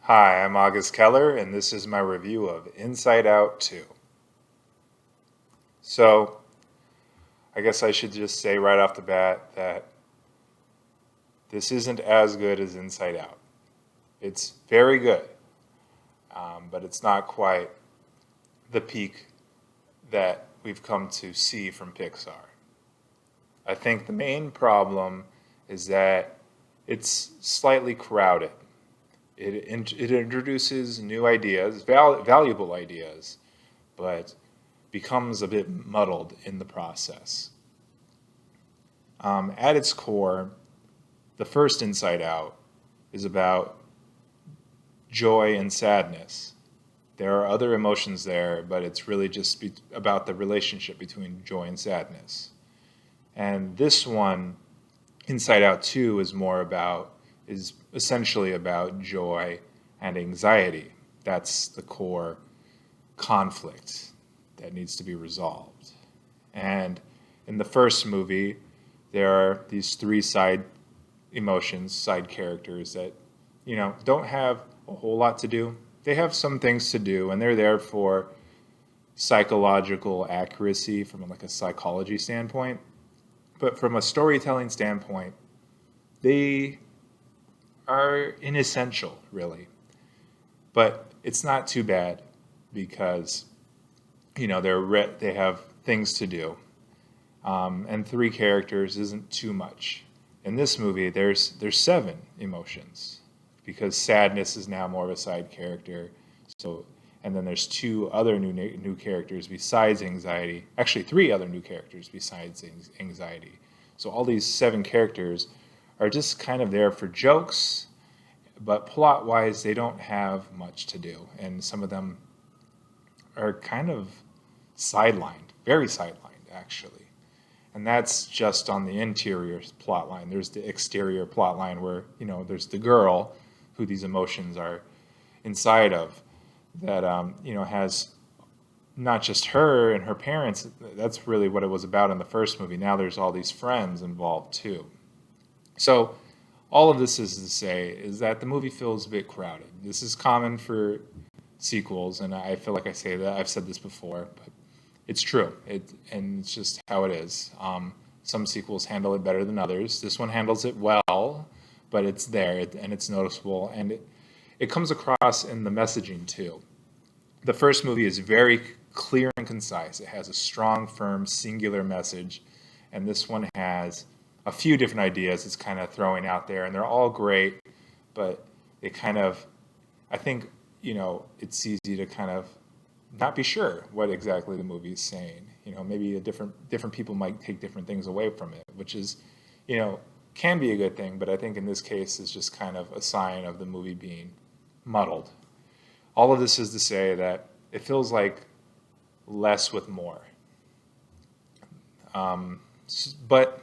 Hi, I'm August Keller, and this is my review of Inside Out 2. So, I guess I should just say right off the bat that this isn't as good as Inside Out. It's very good, but it's not quite the peak that we've come to see from Pixar. I think the main problem is that it's slightly crowded. It introduces new ideas, valuable ideas, but becomes a bit muddled in the process. At its core, the first Inside Out is about joy and sadness. There are other emotions there, but it's really just about the relationship between joy and sadness. And this one, Inside Out 2, is essentially about joy and anxiety. That's the core conflict that needs to be resolved. And in the first movie, there are these three side emotions, side characters that, don't have a whole lot to do. They have some things to do, and they're there for psychological accuracy from like a psychology standpoint. But from a storytelling standpoint, they are inessential, really. But it's not too bad because, they have things to do. And three characters isn't too much. In this movie, there's seven emotions because sadness is now more of a side character. So, and then there's two other new characters besides anxiety. Actually, three other new characters besides anxiety. So all these seven characters are just kind of there for jokes, but plot-wise, they don't have much to do, and some of them are kind of sidelined, very sidelined, actually. And that's just on the interior plot line. There's the exterior plot line where, there's the girl who these emotions are inside of that, has not just her and her parents. That's really what it was about in the first movie. Now there's all these friends involved too. So all of this is to say is that the movie feels a bit crowded. This is common for sequels, and I feel like I say that. I've said this before, but it's true. And it's just how it is. Some sequels handle it better than others. This one handles it well, but it's there, and it's noticeable, and it comes across in the messaging too. The first movie is very clear and concise. It has a strong, firm, singular message, and this one has a few different ideas it's kind of throwing out there, and they're all great, but it kind of, I think, it's easy to kind of not be sure what exactly the movie is saying. Maybe different people might take different things away from it, which is, can be a good thing, but I think in this case is just kind of a sign of the movie being muddled. All of this is to say that it feels like less with more. But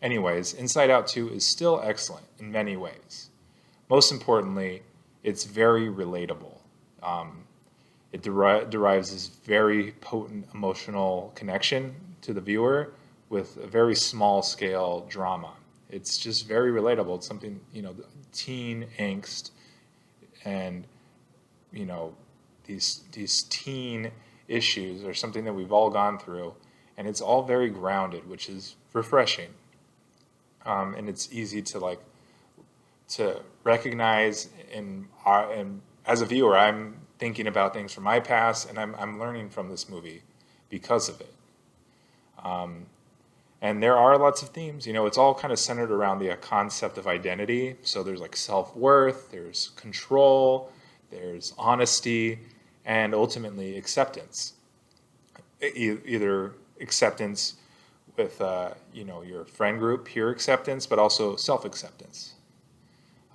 anyways, Inside Out 2 is still excellent in many ways. Most importantly, it's very relatable. It derives this very potent emotional connection to the viewer with a very small scale drama. It's just very relatable. It's something, teen angst and, these teen issues are something that we've all gone through, and it's all very grounded, which is refreshing. And it's easy to recognize, and as a viewer, I'm thinking about things from my past, and I'm learning from this movie because of it. And there are lots of themes. It's all kind of centered around the concept of identity. So there's like self-worth, there's control, there's honesty, and ultimately acceptance. Either acceptance with your friend group, peer acceptance, but also self-acceptance.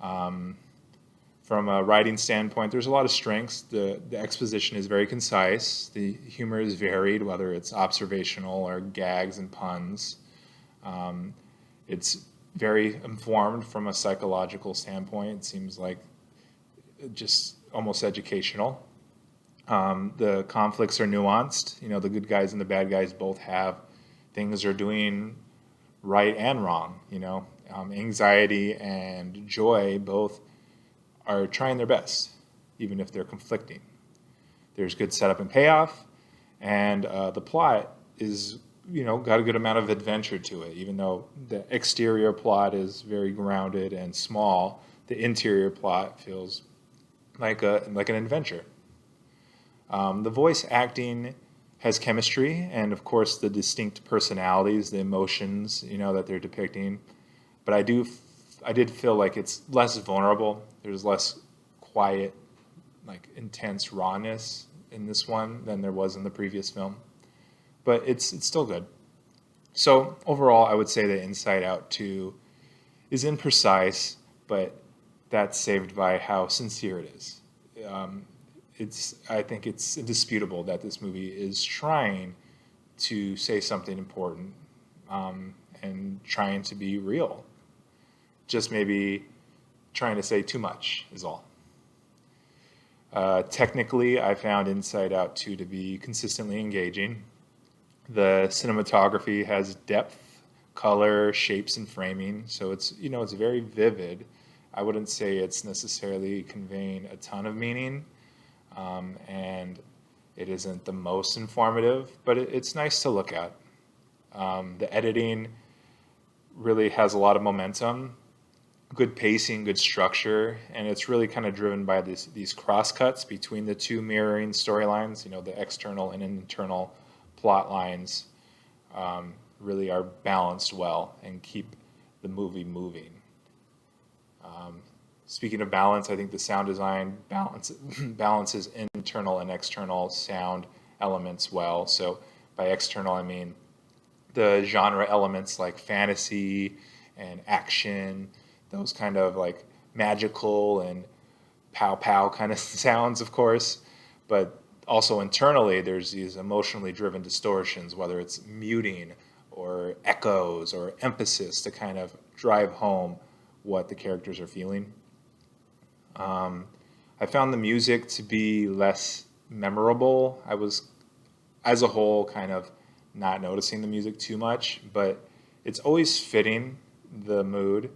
From a writing standpoint, there's a lot of strengths. The exposition is very concise. The humor is varied, whether it's observational or gags and puns. It's very informed from a psychological standpoint. It seems like just almost educational. The conflicts are nuanced. The good guys and the bad guys both have things they're doing right and wrong. Anxiety and joy both are trying their best, even if they're conflicting. There's good setup and payoff, and the plot is, got a good amount of adventure to it. Even though the exterior plot is very grounded and small, the interior plot feels like an adventure. The voice acting has chemistry, and of course the distinct personalities, the emotions, that they're depicting. But I did feel like it's less vulnerable. There's less quiet, like intense rawness in this one than there was in the previous film. But it's still good. So overall, I would say that Inside Out 2 is imprecise, but that's saved by how sincere it is. I think it's indisputable that this movie is trying to say something important, and trying to be real. Just maybe trying to say too much is all. Technically, I found Inside Out 2 to be consistently engaging. The cinematography has depth, color, shapes, and framing, so it's very vivid. I wouldn't say it's necessarily conveying a ton of meaning, and it isn't the most informative, but it's nice to look at. The editing really has a lot of momentum, good pacing, good structure, and it's really kind of driven by these crosscuts between the two mirroring storylines. The external and internal plot lines really are balanced well and keep the movie moving. Speaking of balance, I think the sound design balances internal and external sound elements well. So by external, I mean the genre elements like fantasy and action, those kind of like magical and pow pow kind of sounds, of course. But also internally, there's these emotionally driven distortions, whether it's muting or echoes or emphasis to kind of drive home what the characters are feeling. I found the music to be less memorable. I was, as a whole, kind of not noticing the music too much, but it's always fitting the mood.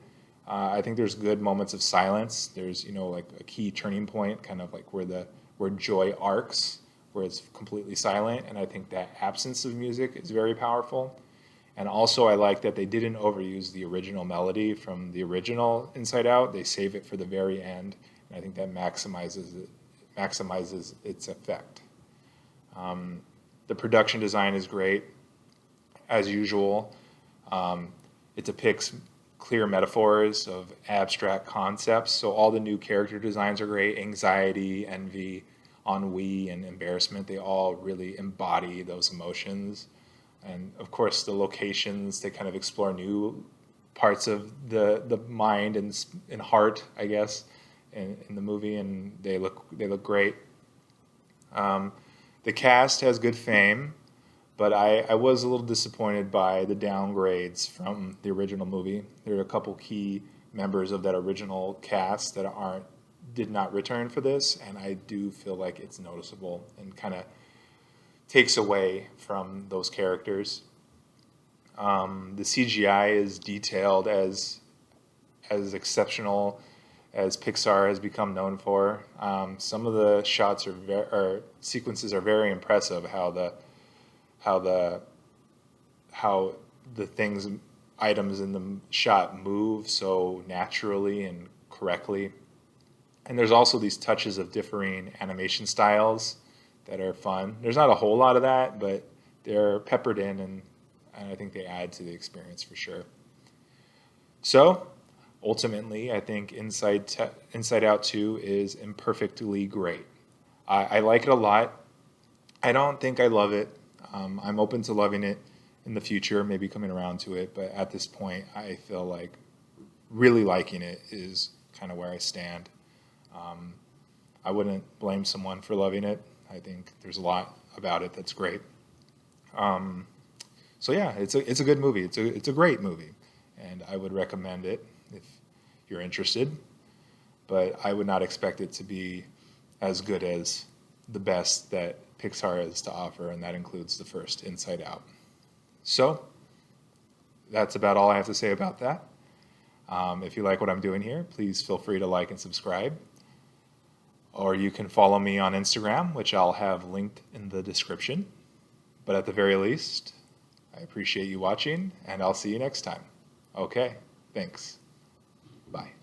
I think there's good moments of silence. There's, like a key turning point, kind of like where joy arcs, where it's completely silent. And I think that absence of music is very powerful. And also, I like that they didn't overuse the original melody from the original Inside Out. They save it for the very end, and I think that maximizes its effect. The production design is great, as usual. It depicts clear metaphors of abstract concepts. So all the new character designs are great. Anxiety, envy, ennui, and embarrassment, they all really embody those emotions. And of course, the locations, they kind of explore new parts of the mind and heart, I guess, in the movie, and they look great. The cast has good fame, but I was a little disappointed by the downgrades from the original movie. There are a couple key members of that original cast that did not return for this, and I do feel like it's noticeable and kind of takes away from those characters. The CGI is detailed as exceptional as Pixar has become known for. Some of the shots or sequences are very impressive. How the items in the shot move so naturally and correctly. And there's also these touches of differing animation styles that are fun. There's not a whole lot of that, but they're peppered in, and I think they add to the experience for sure. So, ultimately, I think Inside Out 2 is imperfectly great. I like it a lot. I don't think I love it. I'm open to loving it in the future, maybe coming around to it, but at this point, I feel like really liking it is kind of where I stand. I wouldn't blame someone for loving it. I think there's a lot about it that's great. So yeah, it's a good movie. It's a great movie, and I would recommend it if you're interested. But I would not expect it to be as good as the best that Pixar has to offer, and that includes the first Inside Out. So that's about all I have to say about that. If you like what I'm doing here, please feel free to like and subscribe. Or you can follow me on Instagram, which I'll have linked in the description. But at the very least, I appreciate you watching, and I'll see you next time. Okay, thanks. Bye.